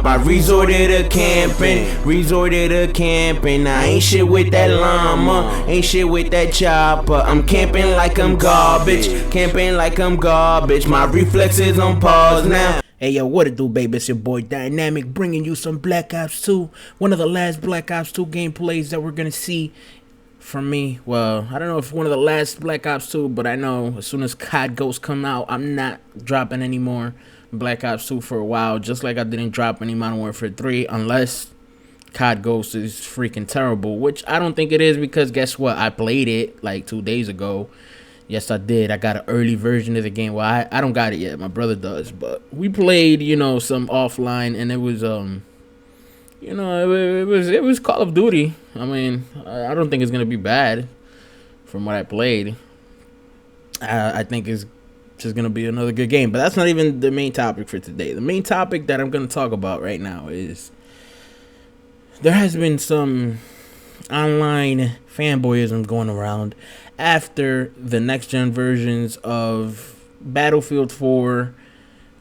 I resorted to camping. I ain't shit with that llama, ain't shit with that chopper. I'm camping like I'm garbage, My reflexes on pause now. Hey yo, what it do, baby? It's your boy Dynamic, bringing you some Black Ops 2. One of the last Black Ops 2 gameplays that we're gonna see from me. Well, I don't know if one of the last Black Ops 2, but I know as soon as COD Ghosts come out, I'm not dropping any more Black Ops 2 for a while. Just like I didn't drop any Modern Warfare 3, unless COD Ghosts is freaking terrible, which I don't think it is, because guess what? I played it like 2 days ago. Yes, I did. I got an early version of the game. Well, I don't got it yet. My brother does. But we played, some offline, and it was, it was Call of Duty. I mean, I don't think it's gonna be bad from what I played. I think it's just gonna be another good game. But that's not even the main topic for today. The main topic that I'm gonna talk about right now is there has been some online fanboyism going around after the next gen versions of Battlefield 4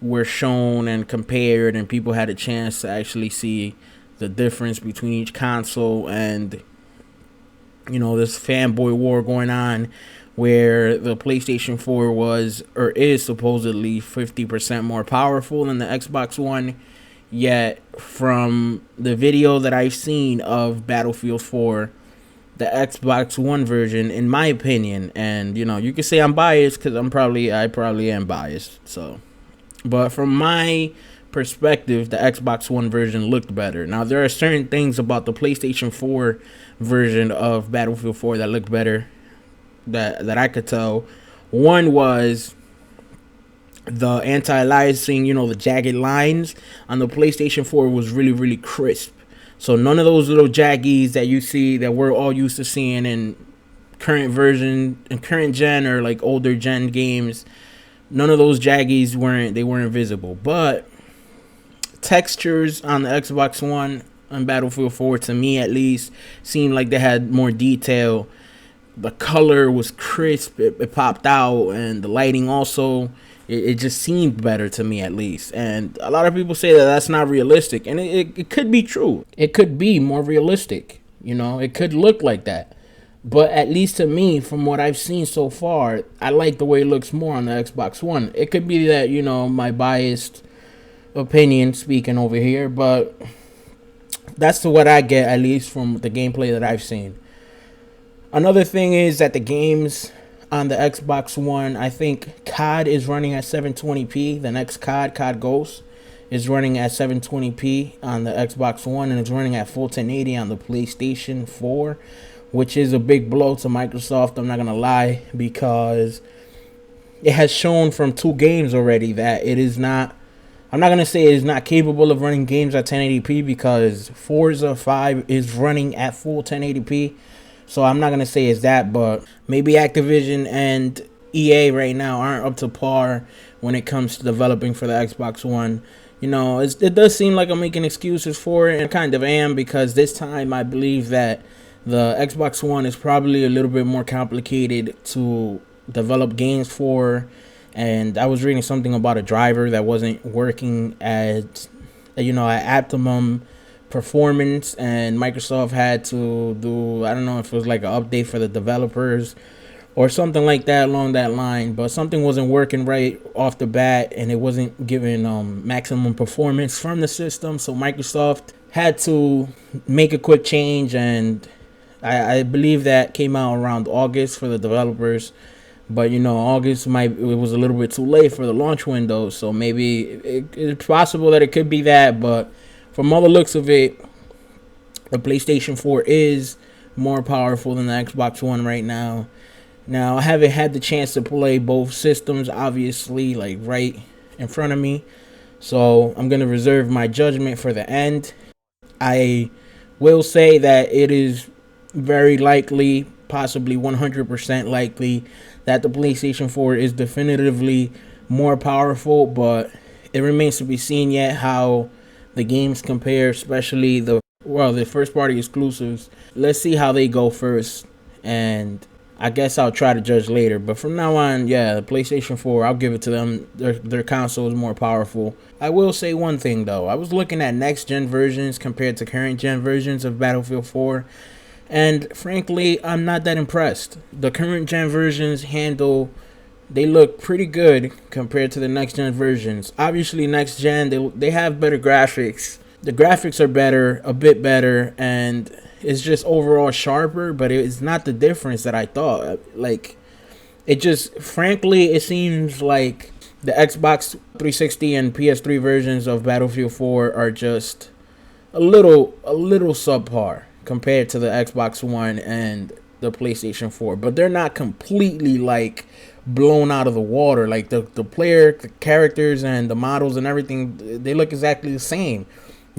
were shown and compared, and people had a chance to actually see the difference between each console. And this fanboy war going on where the PlayStation 4 was or is supposedly 50% more powerful than the Xbox One. Yet from the video that I've seen of Battlefield 4, the Xbox One version, in my opinion, and you can say I'm biased because I probably am biased. So, but from my perspective, the Xbox One version looked better. Now there are certain things about the PlayStation 4 version of Battlefield 4 that looked better that I could tell. One was the anti-aliasing, the jagged lines on the PlayStation 4 was really, really crisp. So none of those little jaggies that you see that we're all used to seeing in current version and current gen or like older gen games, none of those jaggies weren't visible. But textures on the Xbox One and Battlefield 4, to me at least, seemed like they had more detail. The color was crisp, it popped out, and the lighting also. It just seemed better to me, at least. And a lot of people say that that's not realistic. And it could be true. It could be more realistic. It could look like that. But at least to me, from what I've seen so far, I like the way it looks more on the Xbox One. It could be that, my biased opinion speaking over here. But that's what I get, at least from the gameplay that I've seen. Another thing is that the games on the Xbox One, I think COD is running at 720p. The next COD Ghosts, is running at 720p on the Xbox One, and it's running at full 1080 on the PlayStation 4, which is a big blow to Microsoft, I'm not going to lie, because it has shown from 2 games already that it is not, I'm not going to say it is not capable of running games at 1080p, because Forza 5 is running at full 1080p. So I'm not going to say it's that, but maybe Activision and EA right now aren't up to par when it comes to developing for the Xbox One. It does seem like I'm making excuses for it, and I kind of am, because this time I believe that the Xbox One is probably a little bit more complicated to develop games for. And I was reading something about a driver that wasn't working at optimum performance, and Microsoft had to do, I don't know if it was like an update for the developers or something like that along that line, but something wasn't working right off the bat, and it wasn't giving maximum performance from the system. So Microsoft had to make a quick change, and I believe that came out around August for the developers. But August it was a little bit too late for the launch window, so maybe it's possible that it could be that. But from all the looks of it, the PlayStation 4 is more powerful than the Xbox One right now. Now, I haven't had the chance to play both systems, obviously, like right in front of me. So I'm going to reserve my judgment for the end. I will say that it is very likely, possibly 100% likely, that the PlayStation 4 is definitively more powerful, but it remains to be seen yet how the games compare, especially the first party exclusives. Let's see how they go first, and I guess I'll try to judge later. But from now on, yeah, the PlayStation 4, I'll give it to them. Their console is more powerful. I will say one thing, though. I was looking at next-gen versions compared to current-gen versions of Battlefield 4. And frankly, I'm not that impressed. The current-gen versions they look pretty good compared to the next-gen versions. Obviously, next-gen, they have better graphics. The graphics are better, a bit better, and it's just overall sharper, but it's not the difference that I thought. Like, it just, frankly, it seems like the Xbox 360 and PS3 versions of Battlefield 4 are just a little subpar compared to the Xbox One and the PlayStation 4. But they're not completely, like, blown out of the water. Like, the characters, and the models and everything, they look exactly the same.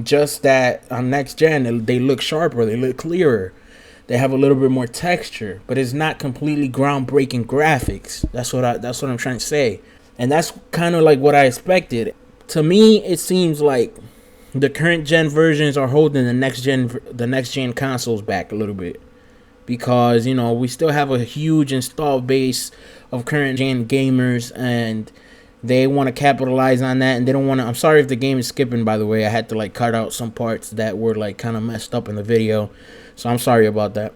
Just that on next gen, they look sharper, they look clearer, they have a little bit more texture, but it's not completely groundbreaking graphics. That's what I'm trying to say, and that's kind of like what I expected. To me, it seems like the current gen versions are holding the next gen consoles back a little bit, because we still have a huge installed base of current gen gamers, and they want to capitalize on that, and they don't want to. I'm sorry if the game is skipping, by the way. I had to like cut out some parts that were like kind of messed up in the video, so I'm sorry about that.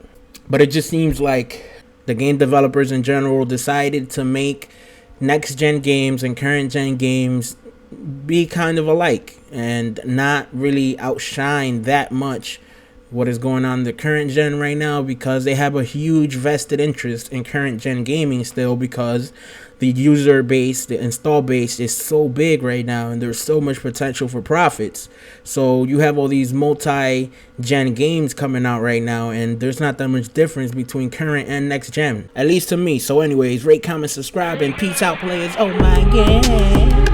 But it just seems like the game developers in general decided to make next gen games and current gen games be kind of alike, and not really outshine that much what is going on in the current gen right now, because they have a huge vested interest in current gen gaming still, because the user base, the install base is so big right now, and there's so much potential for profits. So you have all these multi-gen games coming out right now, and there's not that much difference between current and next gen, at least to me. So anyways, rate, comment, subscribe, and peace out, players. Oh my god.